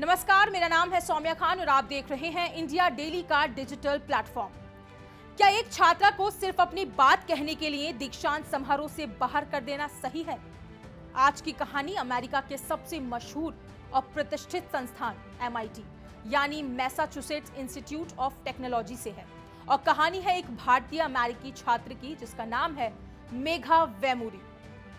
नमस्कार, मेरा नाम है सौम्या खान और आप देख रहे हैं इंडिया डेली का डिजिटल प्लेटफॉर्म। क्या एक छात्रा को सिर्फ अपनी बात कहने के लिए दीक्षांत समारोह से बाहर कर देना सही है? आज की कहानी अमेरिका के सबसे मशहूर और प्रतिष्ठित संस्थान MIT यानी मैसाचुसेट्स इंस्टीट्यूट ऑफ टेक्नोलॉजी से है और कहानी है एक भारतीय अमेरिकी छात्र की जिसका नाम है मेघा वेमुरी।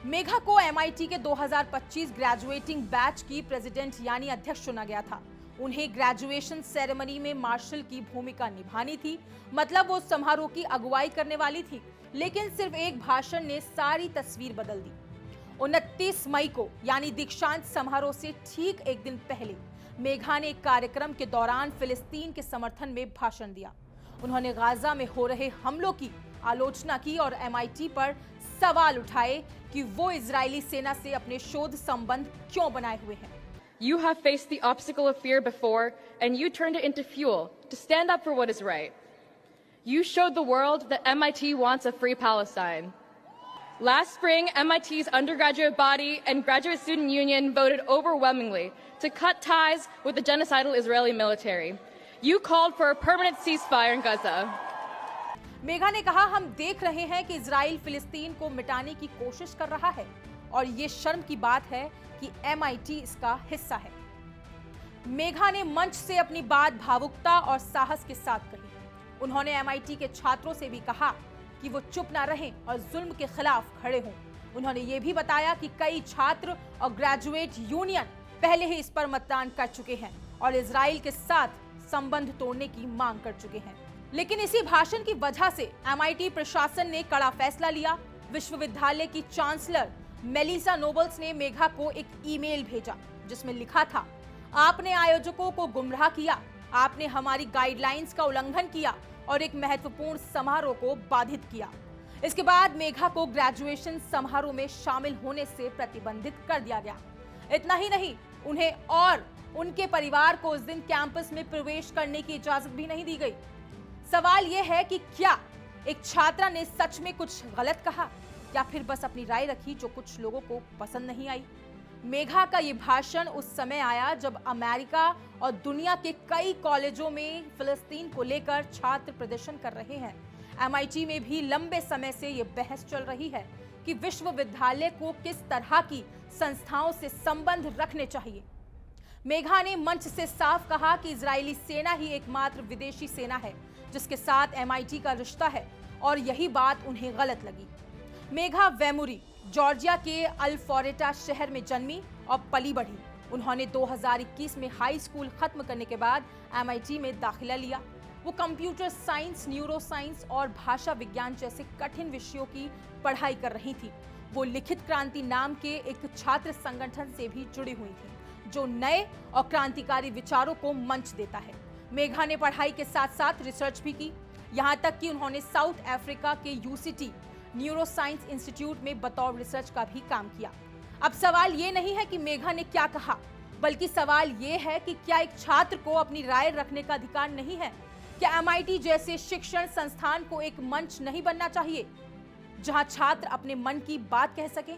मेघा को MIT के 2025 ग्रेजुएटिंग बैच की प्रेसिडेंट यानी अध्यक्ष चुना गया था। उन्हें ग्रेजुएशन सेरेमनी में मार्शल की भूमिका निभानी थी, मतलब वो समारोह की अगुवाई करने वाली थी। लेकिन सिर्फ एक भाषण ने सारी तस्वीर बदल दी। 29 मई को यानी दीक्षांत समारोह से ठीक एक दिन पहले मेघा ने एक कार्यक्रम के दौरान फिलिस्तीन के समर्थन में भाषण दिया। उन्होंने गाजा में हो रहे हमलों की आलोचना की और MIT पर सवाल उठाए कि वो इजरायली सेना से अपने शोध संबंध क्यों बनाए हुए हैं। You have faced the obstacle of fear before, and you turned it into fuel to stand up for what is right. You showed the world that MIT wants a free Palestine. Last spring, MIT's undergraduate body and graduate student union voted overwhelmingly to cut ties with the genocidal Israeli military. You called for a permanent ceasefire in Gaza. Megha ने कहा, हम देख रहे हैं कि Israel फिलिस्तीन को मिटाने की कोशिश कर रहा है और ये शर्म की बात है कि MIT इसका हिस्सा है। मेघा ने मंच से अपनी बात भावुकता और साहस के साथ कही। उन्होंने MIT के छात्रों से भी कहा कि वो चुप ना रहें और जुल्म के खिलाफ खड़े हों। उन्होंने ये भी बताया कि कई छात्र और ग्रेजुएट यूनियन पहले ही इस पर मतदान कर चुके हैं और इजराइल के साथ संबंध तोड़ने की मांग कर चुके हैं। लेकिन इसी भाषण की वजह से MIT प्रशासन ने कड़ा फैसला लिया। विश्वविद्यालय की चांसलर मेलिसा नोबल्स ने मेघा को एक ईमेल भेजा जिसमें लिखा था, आपने आयोजकों को गुमराह किया, आपने हमारी गाइडलाइंस का उल्लंघन किया और एक महत्वपूर्ण समारोह को बाधित किया। इसके बाद मेघा को ग्रेजुएशन समारोह में शामिल होने से प्रतिबंधित कर दिया गया। इतना ही नहीं, उन्हें और उनके परिवार को उस दिन कैंपस में प्रवेश करने की इजाजत भी नहीं दी गई। सवाल यह है कि क्या एक छात्रा ने सच में कुछ गलत कहा या फिर बस अपनी राय रखी जो कुछ लोगों को पसंद नहीं आई। मेघा का यह भाषण उस समय आया जब अमेरिका और दुनिया के कई कॉलेजों में फिलिस्तीन को लेकर छात्र प्रदर्शन कर रहे हैं। MIT में भी लंबे समय से यह बहस चल रही है कि विश्वविद्यालय को किस तरह की संस्थाओं से संबंध रखने चाहिए। मेघा ने मंच से साफ कहा कि इजरायली सेना ही एकमात्र विदेशी सेना है जिसके साथ MIT का रिश्ता है और यही बात उन्हें गलत लगी। मेघा वेमुरी जॉर्जिया के अल्फोरेटा शहर में जन्मी और पली बढ़ी। उन्होंने 2021 में हाई स्कूल खत्म करने के बाद MIT में दाखिला लिया। वो कंप्यूटर साइंस, न्यूरो साइंस और भाषा विज्ञान जैसे कठिन विषयों की पढ़ाई कर रही थी। वो लिखित क्रांति नाम के एक छात्र संगठन से भी जुड़ी हुई थी जो नए और क्रांतिकारी विचारों को मंच देता है। मेघा ने पढ़ाई के साथ साथ रिसर्च भी की, यहाँ तक कि उन्होंने साउथ अफ्रीका के UCT न्यूरो साइंस इंस्टीट्यूट में बतौर रिसर्च का भी काम किया। अब सवाल ये नहीं है कि मेघा ने क्या कहा, बल्कि सवाल ये है कि क्या एक छात्र को अपनी राय रखने का अधिकार नहीं है? क्या MIT जैसे शिक्षण संस्थान को एक मंच नहीं बनना चाहिए जहां छात्र अपने मन की बात कह सके?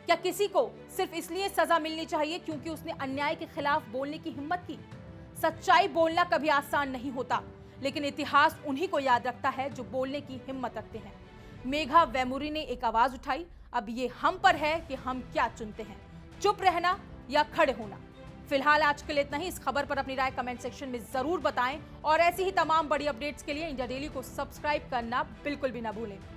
क्या किसी को सिर्फ इसलिए सजा मिलनी चाहिए क्योंकि उसने अन्याय के खिलाफ बोलने की हिम्मत की? सच्चाई बोलना कभी आसान नहीं होता, लेकिन इतिहास उन्हीं को याद रखता है जो बोलने की हिम्मत रखते हैं। मेघा वेमुरी ने एक आवाज उठाई। अब ये हम पर है कि हम क्या चुनते हैं, चुप रहना या खड़े होना। फिलहाल आज के लिए इतना ही। इस खबर पर अपनी राय कमेंट सेक्शन में जरूर बताएं और ऐसी ही तमाम बड़ी अपडेट्स के लिए इंडिया डेली को सब्सक्राइब करना बिल्कुल भी ना भूलें।